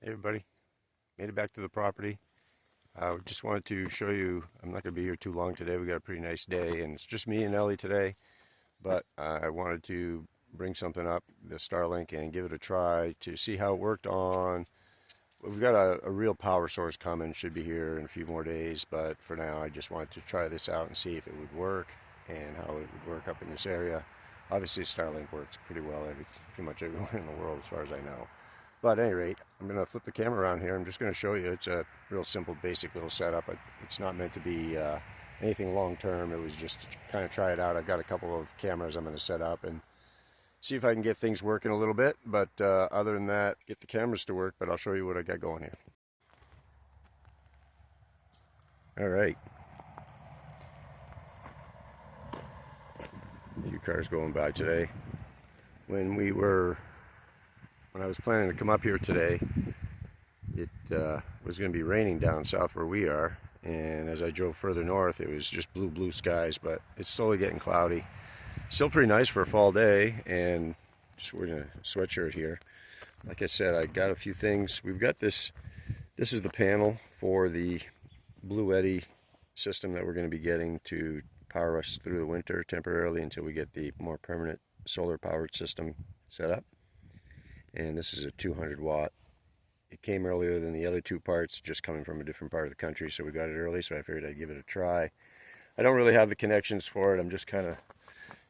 Hey everybody, made it back to the property. Just wanted to show you, I'm not going to be here too long today. We got a pretty nice day and it's just me and Ellie today, but I wanted to bring something up, the Starlink, and give it a try to see how it worked on. We've got a real power source coming, should be here in a few more days, but for now I just wanted to try this out and see if it would work and how it would work up in this area. Obviously Starlink works pretty well pretty much everywhere in the world as far as I know. But at any rate, I'm going to flip the camera around here. I'm just going to show you. It's a real simple, basic little setup. It's not meant to be anything long-term. It was just to kind of try it out. I've got a couple of cameras I'm going to set up and see if I can get things working a little bit. But other than that, get the cameras to work. But I'll show you what I got going here. All right. A few cars going by today. When I was planning to come up here today, it was going to be raining down south where we are, and as I drove further north it was just blue skies, but it's slowly getting cloudy. Still pretty nice for a fall day, and just wearing a sweatshirt here. Like I said, I got a few things. We've got this is the panel for the Bluetti system that we're going to be getting to power us through the winter temporarily until we get the more permanent solar powered system set up. And this is a 200 watt. It came earlier than the other two parts, just coming from a different part of the country, so we got it early, so I figured I'd give it a try. I don't really have the connections for it. I'm just kind of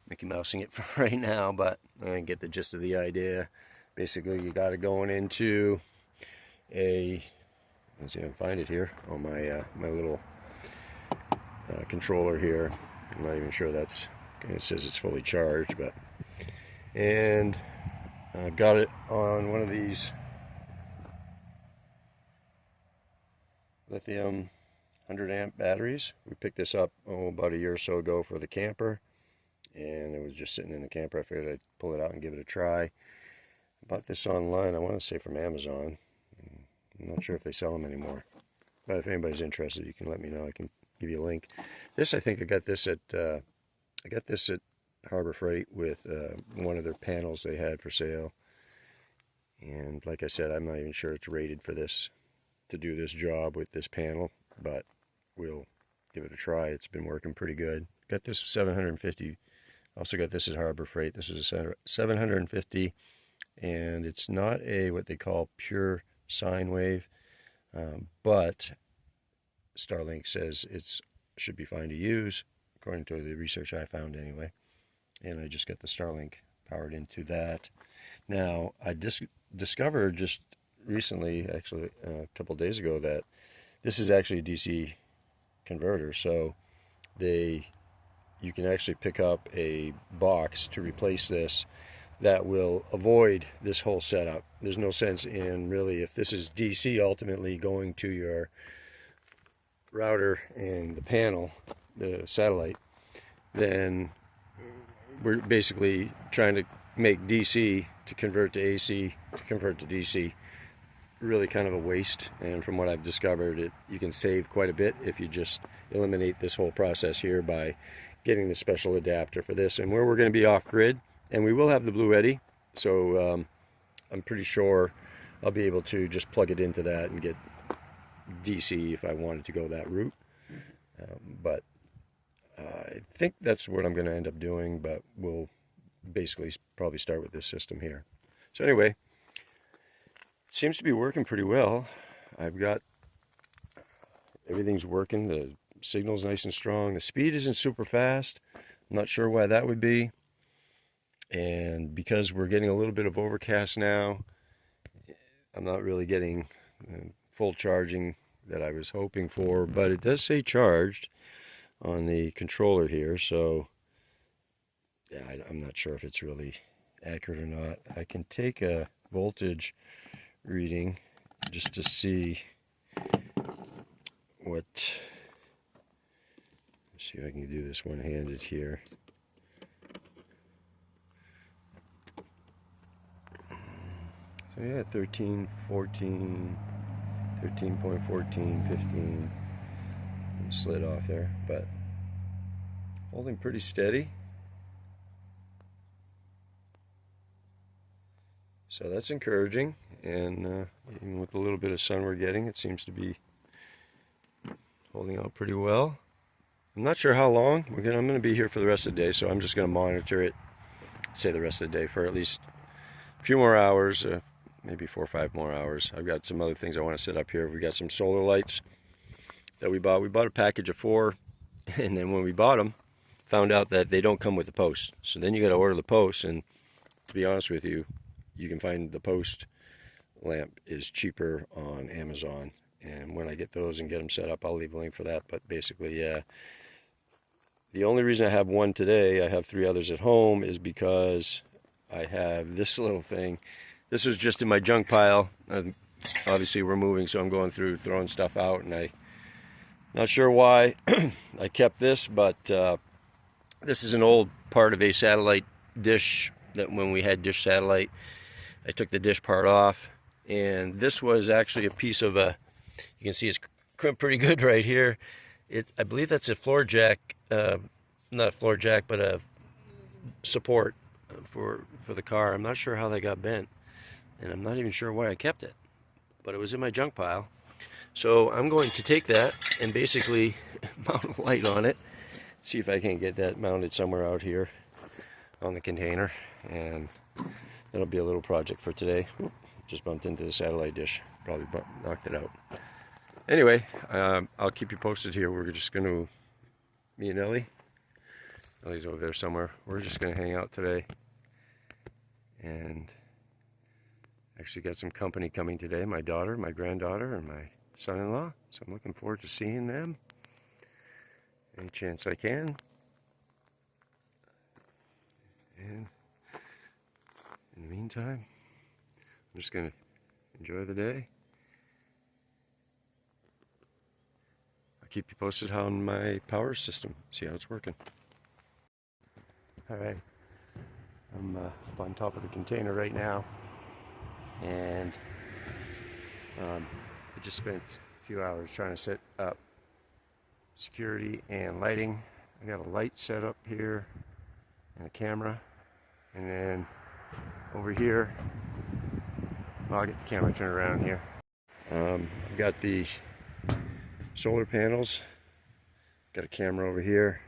Mickey Mousing it for right now, but I get the gist of the idea. Basically, you got it going into let's see if I can find it here on my little controller here. I'm not even sure it says it's fully charged, but I've got it on one of these lithium 100 amp batteries. We picked this up about a year or so ago for the camper, and it was just sitting in the camper. I figured I'd pull it out and give it a try. I bought this online, I want to say from Amazon. I'm not sure if they sell them anymore, but if anybody's interested, you can let me know. I can give you a link. I think I got this at Harbor Freight with one of their panels they had for sale. And like I said, I'm not even sure it's rated for this, to do this job with this panel, but we'll give it a try. It's been working pretty good. Got this 750. Also got this at Harbor Freight. This is a 750, and it's not a what they call pure sine wave, but Starlink says it should be fine to use, according to the research I found anyway. And I just got the Starlink powered into that. Now, I discovered just recently, actually a couple of days ago, that this is actually a DC converter. So you can actually pick up a box to replace this that will avoid this whole setup. There's no sense in really, if this is DC ultimately going to your router and the panel, the satellite, then we're basically trying to make DC to convert to AC to convert to DC. Really kind of a waste, and from what I've discovered, you can save quite a bit if you just eliminate this whole process here by getting the special adapter for this. And where we're going to be off-grid, and we will have the Bluetti, so I'm pretty sure I'll be able to just plug it into that and get DC if I wanted to go that route. But I think that's what I'm going to end up doing, but we'll basically probably start with this system here. So anyway, seems to be working pretty well. I've got everything's working. The signal's nice and strong. The speed isn't super fast. I'm not sure why that would be. And because we're getting a little bit of overcast now, I'm not really getting full charging that I was hoping for, but it does say charged on the controller here, so yeah, I'm not sure if it's really accurate or not. I can take a voltage reading just to see what. Let's see if I can do this one-handed here. So yeah, 13, 14, 13.14, 15. Slid off there, but holding pretty steady. So that's encouraging, and even with the little bit of sun we're getting, it seems to be holding out pretty well. I'm not sure how long. I'm going to be here for the rest of the day, so I'm just going to monitor it, say the rest of the day, for at least a few more hours, maybe 4 or 5 more hours. I've got some other things I want to set up here. We got some solar lights that we bought. We bought a package of 4, and then when we bought them, found out that they don't come with the post. So then you got to order the post, and to be honest with you, you can find the post lamp is cheaper on Amazon. And when I get those and get them set up, I'll leave a link for that. But basically, yeah, the only reason I have one today, I have 3 others at home, is because I have this little thing. This was just in my junk pile. Obviously, we're moving, so I'm going through throwing stuff out, and I'm not sure why I kept this, but this is an old part of a satellite dish that when we had dish satellite, I took the dish part off, and this was actually a piece of a, you can see it's crimped pretty good right here. I believe that's a floor jack, not floor jack, but a support for the car. I'm not sure how they got bent, and I'm not even sure why I kept it, but it was in my junk pile. So I'm going to take that and basically mount a light on it, see if I can get that mounted somewhere out here on the container, and that'll be a little project for today. Oop, just bumped into the satellite dish, probably knocked it out. Anyway, I'll keep you posted here. We're just going to, me and Ellie's over there somewhere. We're just going to hang out today, and actually got some company coming today. My daughter, my granddaughter, and my son-in-law. So I'm looking forward to seeing them any chance I can. And in the meantime, I'm just going to enjoy the day. I'll keep you posted on my power system, see how it's working. Alright, I'm up on top of the container right now, and I just spent a few hours trying to set up security and lighting. I got a light set up here and a camera, and then over here, well, I'll get the camera turned around here. I've got the solar panels, got a camera over here,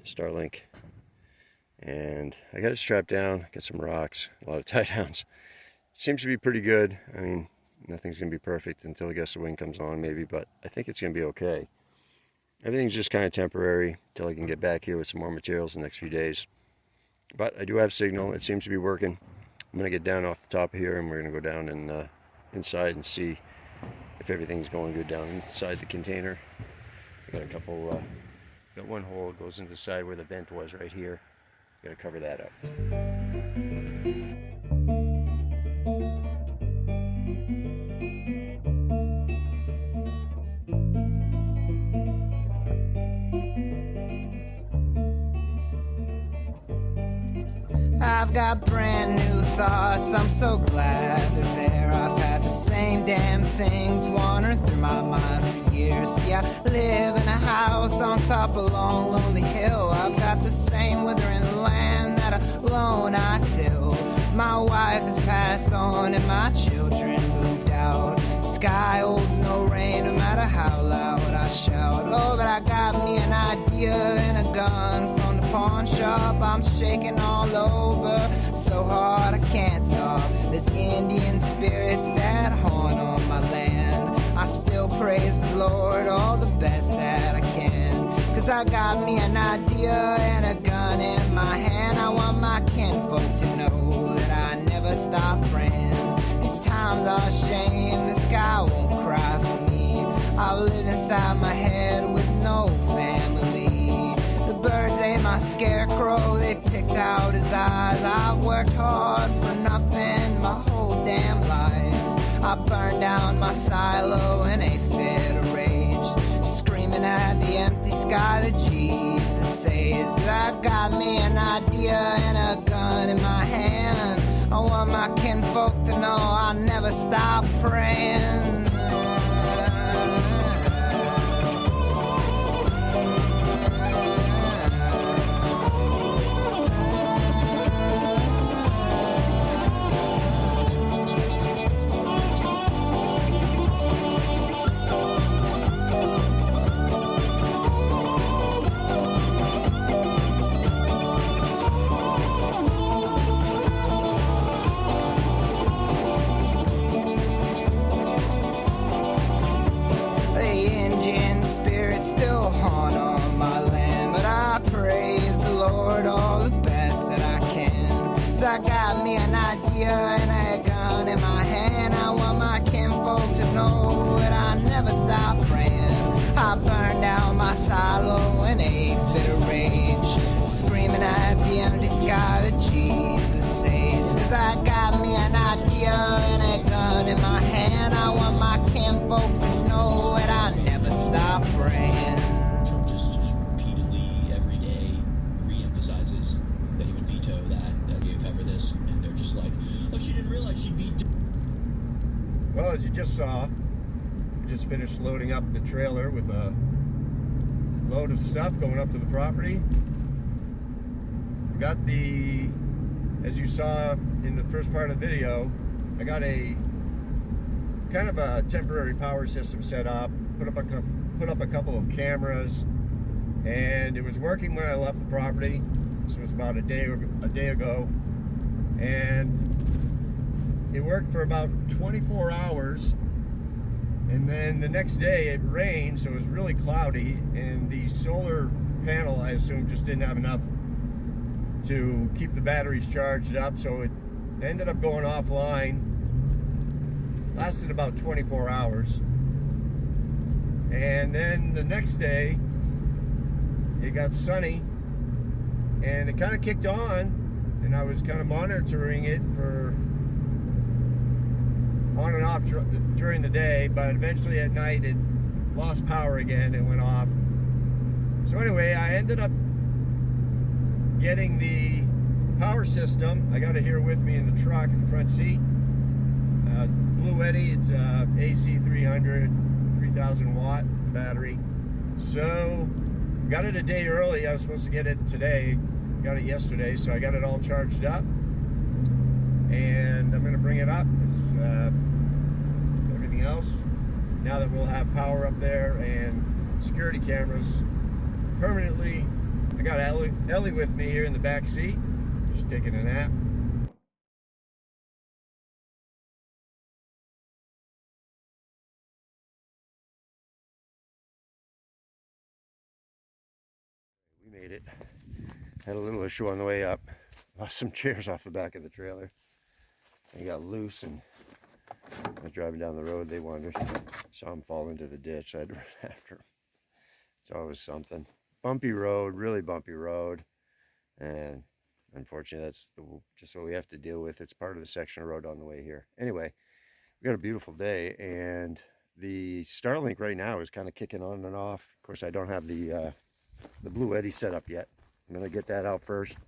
Starlink, and I got it strapped down, got some rocks, a lot of tie downs. Seems to be pretty good. I mean, nothing's going to be perfect until I guess the wind comes on maybe, but I think it's going to be okay. Everything's just kind of temporary until I can get back here with some more materials the next few days. But I do have signal. It seems to be working. I'm going to get down off the top here, and we're going to go down and inside and see if everything's going good down inside the container. I got a couple, got one hole that goes into the side where the vent was right here. Got to cover that up. I've got brand new thoughts, I'm so glad they're there. I've had the same damn things wandering through my mind for years. See, I live in a house on top of a long, lonely hill. I've got the same withering land that alone I till. My wife has passed on and my children moved out. Sky holds no rain no matter how loud I shout. Oh, but I got me an idea and a gun from the pawn shop. I'm shaking all over so hard I can't stop. There's Indian spirits that haunt on my land. I still praise the Lord all the best that I can. Cause I got me an idea and a gun in my hand. I want my kinfolk to know that I never stop praying. These times are a shame, the sky won't cry for me. I've lived inside my head with no family. The birds ain't my scarecrow, they picked out his eyes. I've worked hard for nothing my whole damn life. I burned down my silo in a fit of rage, screaming at the empty sky that Jesus saves. I got me an idea and a gun in my hand. I want my kinfolk to know I'll never stop praying. I got me an idea and a gun in my hand. I want my kinfolk to know that I never stop praying. I burned down my silo in a fit of rage, screaming at the empty sky that Jesus saves. Cause I got me an idea and a gun in my hand. I want my kinfolk to know that I never stop praying. Just repeatedly every day re-emphasizes that he would veto that you cover this, and they're just like, oh, she didn't realize she'd be. Well, as you just saw, we just finished loading up the trailer with a load of stuff going up to the property. We got the, as you saw in the first part of the video, I got a kind of a temporary power system set up, put up a couple of cameras, and it was working when I left the property. So it was about a day ago, and it worked for about 24 hours, and then the next day it rained, so it was really cloudy, and the solar panel, I assume, just didn't have enough to keep the batteries charged up, so it ended up going offline. Lasted about 24 hours, and then the next day it got sunny and it kind of kicked on, and I was kind of monitoring it for on and off during the day, but eventually at night it lost power again and went off. So anyway, I ended up getting the power system. I got it here with me in the truck in the front seat. Bluetti, it's AC 300, 3000 watt battery. So got it a day early. I was supposed to get it today, got it yesterday, so I got it all charged up, and I'm going to bring it up. It's everything else, now that we'll have power up there and security cameras permanently. I got Ellie with me here in the back seat, just taking a nap. We made it. Had a little issue on the way up. Lost some chairs off the back of the trailer. They got loose, and I was driving down the road. They wandered. Saw them fall into the ditch. I had to run after them. It's always something. Bumpy road, really bumpy road. And unfortunately, that's just what we have to deal with. It's part of the section of road on the way here. Anyway, we got a beautiful day, and the Starlink right now is kind of kicking on and off. Of course, I don't have the Bluetti set up yet. I'm going to get that out first,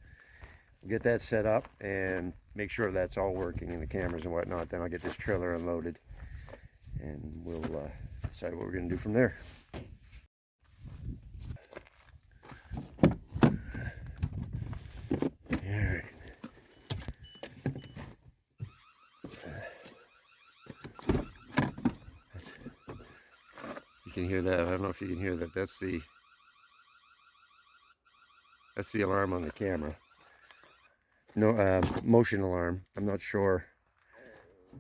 get that set up, and make sure that's all working in the cameras and whatnot. Then I'll get this trailer unloaded, and we'll decide what we're going to do from there. Alright. You can hear that. I don't know if you can hear that. That's the alarm on the camera. No, motion alarm. I'm not sure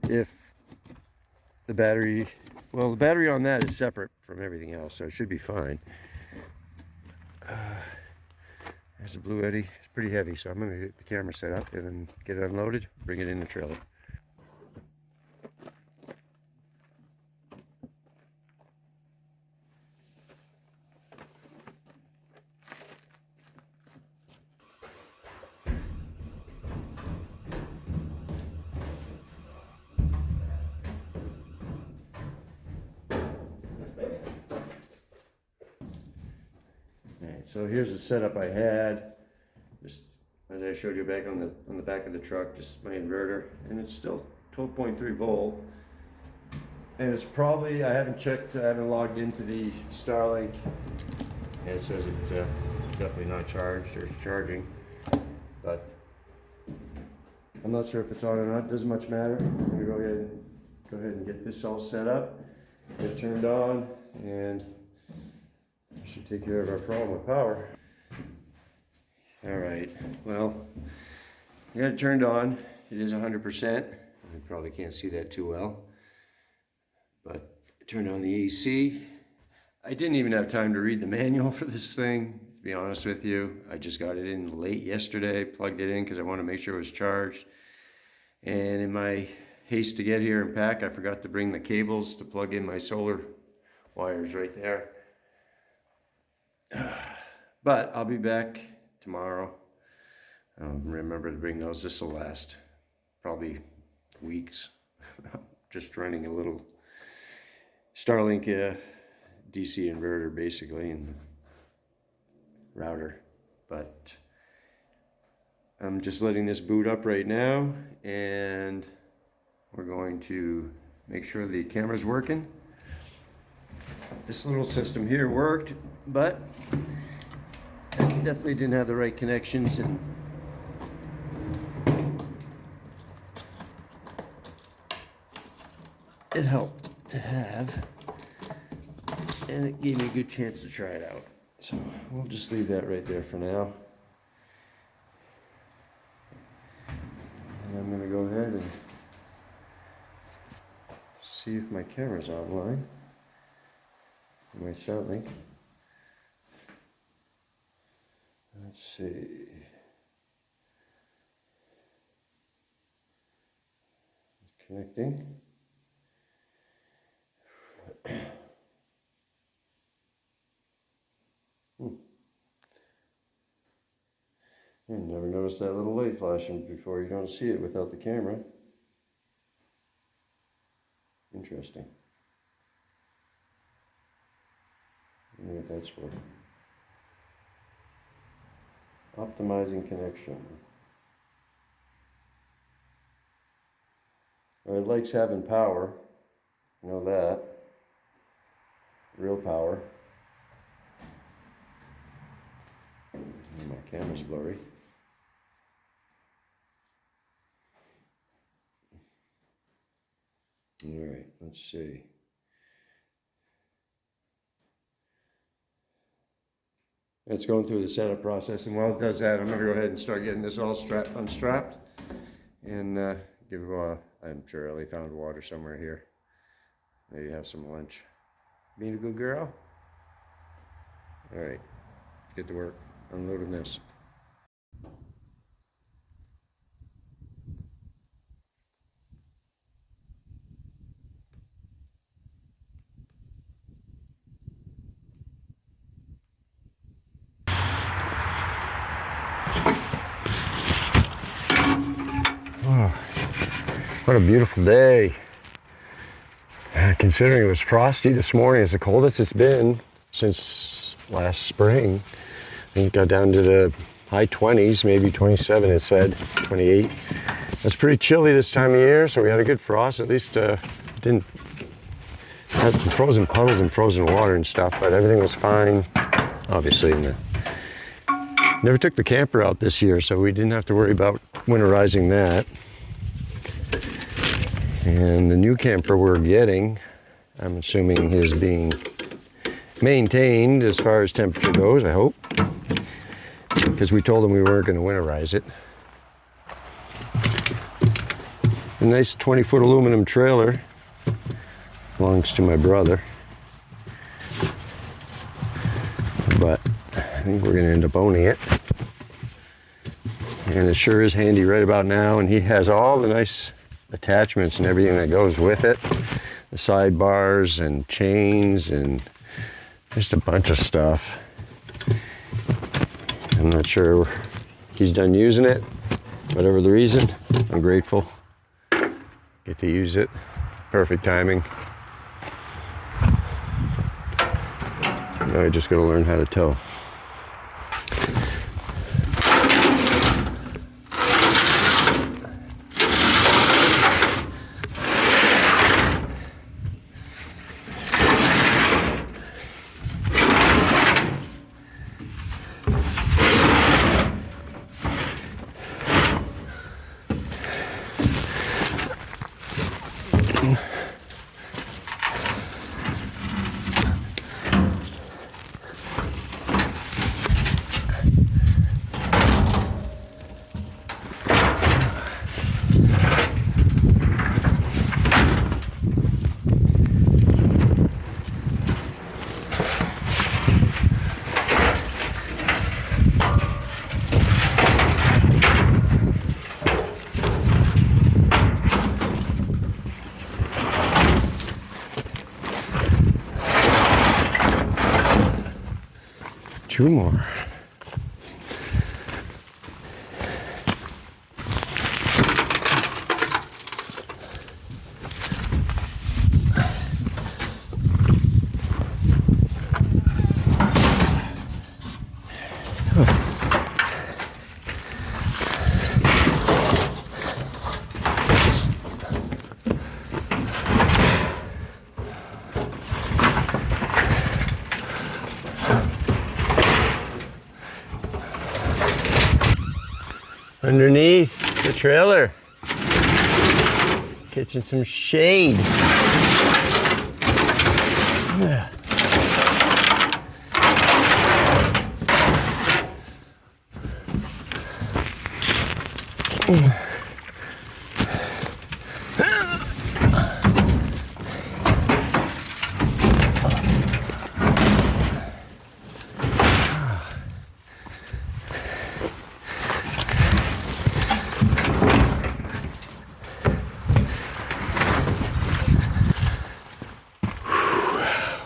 if the battery, well, the battery on that is separate from everything else, so it should be fine. There's a Bluetti. It's pretty heavy, so I'm going to get the camera set up and then get it unloaded, bring it in the trailer. So here's the setup I had, just as I showed you back on the back of the truck, just my inverter, and it's still 12.3 volt, and it's probably, I haven't checked, I haven't logged into the Starlink, and it says it's definitely not charged or it's charging, but I'm not sure if it's on or not. It doesn't much matter. I'm gonna go ahead and get this all set up, get it turned on, and should take care of our problem with power. All right, well, I got it turned on. It is 100%. You probably can't see that too well, but I turned on the AC. I didn't even have time to read the manual for this thing. to be honest with you. I just got it in late yesterday, plugged it in because I want to make sure it was charged. And in my haste to get here and pack, I forgot to bring the cables to plug in my solar wires right there. But I'll be back tomorrow. Remember to bring those. This will last probably weeks. Just running a little Starlink DC inverter basically, and router. But I'm just letting this boot up right now, and we're going to make sure the camera's working. This little system here worked, but I definitely didn't have the right connections, and it helped to have, and it gave me a good chance to try it out. So we'll just leave that right there for now. And I'm going to go ahead and see if my camera's online. My Starlink. Let's see. It's connecting. You never noticed that little light flashing before. You don't see it without the camera. Interesting. I wonder what that's for. Optimizing connection. Well, it likes having power. You know that. Real power. And my camera's blurry. Alright, let's see. It's going through the setup process, and while it does that, I'm going to go ahead and start getting this all unstrapped, and I'm sure Ellie found water somewhere here. Maybe have some lunch. Being a good girl? Alright, get to work unloading this. What a beautiful day. Considering it was frosty this morning, it's the coldest it's been since last spring. I think it got down to the high 20s, maybe 27 it said, 28. It's pretty chilly this time of year, so we had a good frost. At least didn't have some frozen puddles and frozen water and stuff, but everything was fine. Obviously, never took the camper out this year, so we didn't have to worry about winterizing that. And the new camper we're getting, I'm assuming is being maintained as far as temperature goes, I hope. Because we told them we weren't going to winterize it. A nice 20-foot aluminum trailer. Belongs to my brother. But I think we're going to end up owning it. And it sure is handy right about now. And he has all the nice attachments and everything that goes with it, the sidebars and chains and just a bunch of stuff. I'm not sure he's done using it. Whatever the reason, I'm grateful. Get to use it. Perfect timing. Now I just gotta learn how to tow. 2 more. Underneath the trailer, catching some shade. Yeah.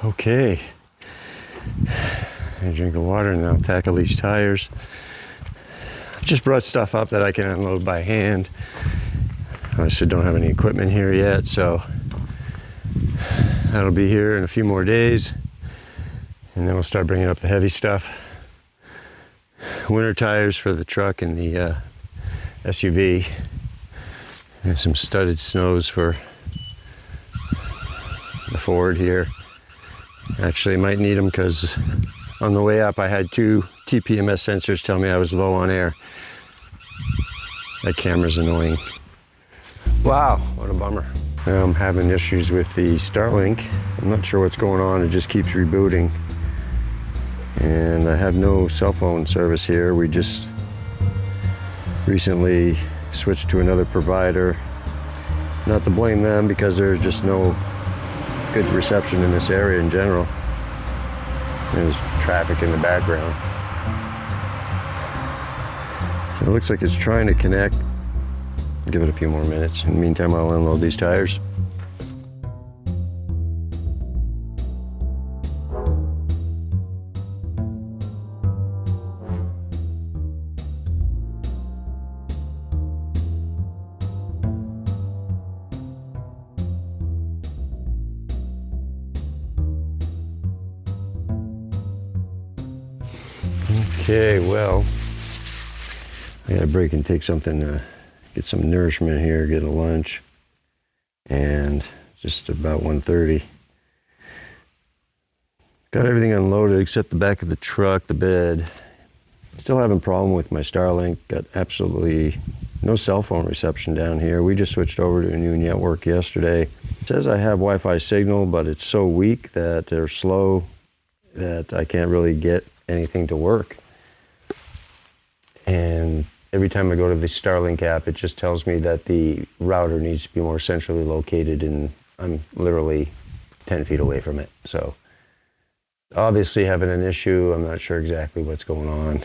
Okay, I drink the water and now tackle these tires. I just brought stuff up that I can unload by hand. I obviously don't have any equipment here yet, so that'll be here in a few more days, and then we'll start bringing up the heavy stuff. Winter tires for the truck and the SUV, and some studded snows for the Ford here. Actually, I might need them because on the way up I had 2 TPMS sensors tell me I was low on air. That camera's annoying. Wow, what a bummer. Now I'm having issues with the Starlink. I'm not sure what's going on, it just keeps rebooting. And I have no cell phone service here. We just recently switched to another provider. Not to blame them, because there's just no good reception in this area in general. There's traffic in the background. So it looks like it's trying to connect. Give it a few more minutes. In the meantime, I'll unload these tires. Okay, well, I gotta break and take something, get some nourishment here, get a lunch, and just about 1:30. Got everything unloaded except the back of the truck, the bed. Still having a problem with my Starlink. Got absolutely no cell phone reception down here. We just switched over to a new network yesterday. It says I have Wi-Fi signal, but it's so weak that they're slow that I can't really get anything to work. And every time I go to the Starlink app, it just tells me that the router needs to be more centrally located, and I'm literally 10 feet away from it. So obviously having an issue. I'm not sure exactly what's going on.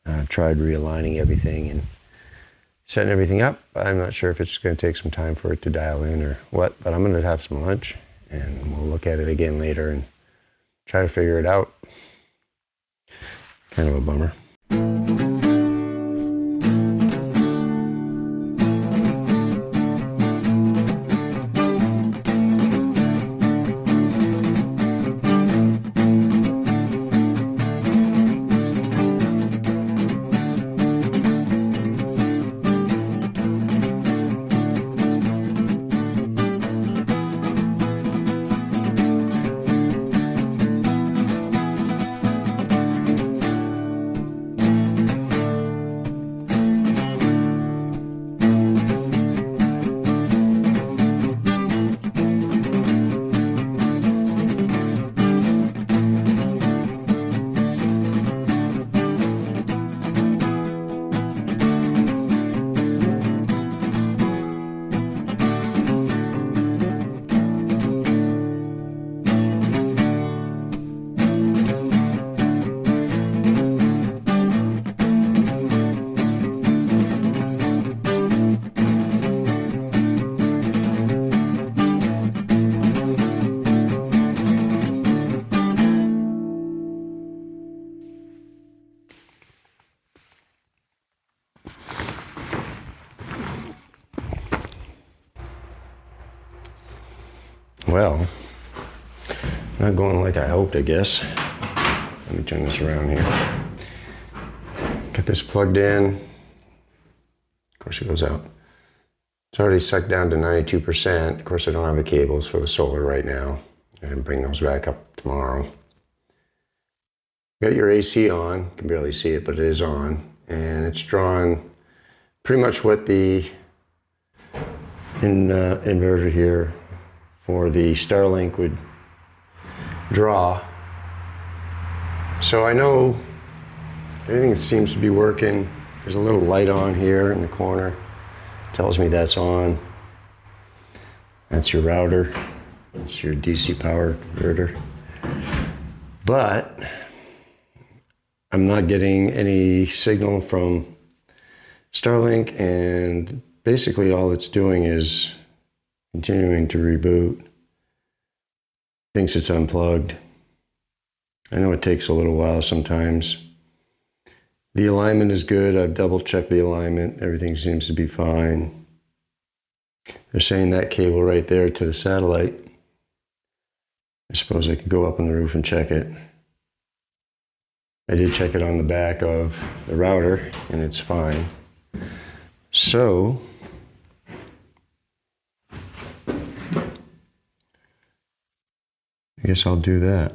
I've tried realigning everything and setting everything up. I'm not sure if it's going to take some time for it to dial in or what, but I'm going to have some lunch and we'll look at it again later and try to figure it out. Kind of a bummer. Well, not going like I hoped, I guess. Let me turn this around here. Got this plugged in. Of course it goes out. It's already sucked down to 92%. Of course I don't have the cables for the solar right now. I'm gonna bring those back up tomorrow. Got your AC on. You can barely see it, but it is on. And it's drawn pretty much what the inverter here for the Starlink would draw. So I know everything seems to be working. There's a little light on here in the corner. Tells me that's on. That's your router. That's your DC power converter. But I'm not getting any signal from Starlink, and basically all it's doing is continuing to reboot. Thinks it's unplugged. I know it takes a little while sometimes. The alignment is good. I've double checked the alignment. Everything seems to be fine. They're saying that cable right there to the satellite. I suppose I could go up on the roof and check it. I did check it on the back of the router and it's fine. So, I guess I'll do that.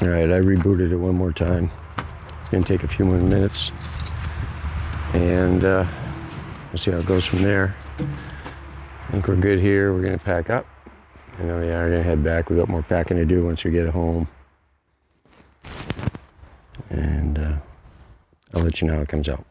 All right, I rebooted it one more time. It's gonna take a few more minutes, and we'll see how it goes from there. I think we're good here. We're gonna pack up. And then we are gonna head back. We got more packing to do once we get home. And I'll let you know how it comes out.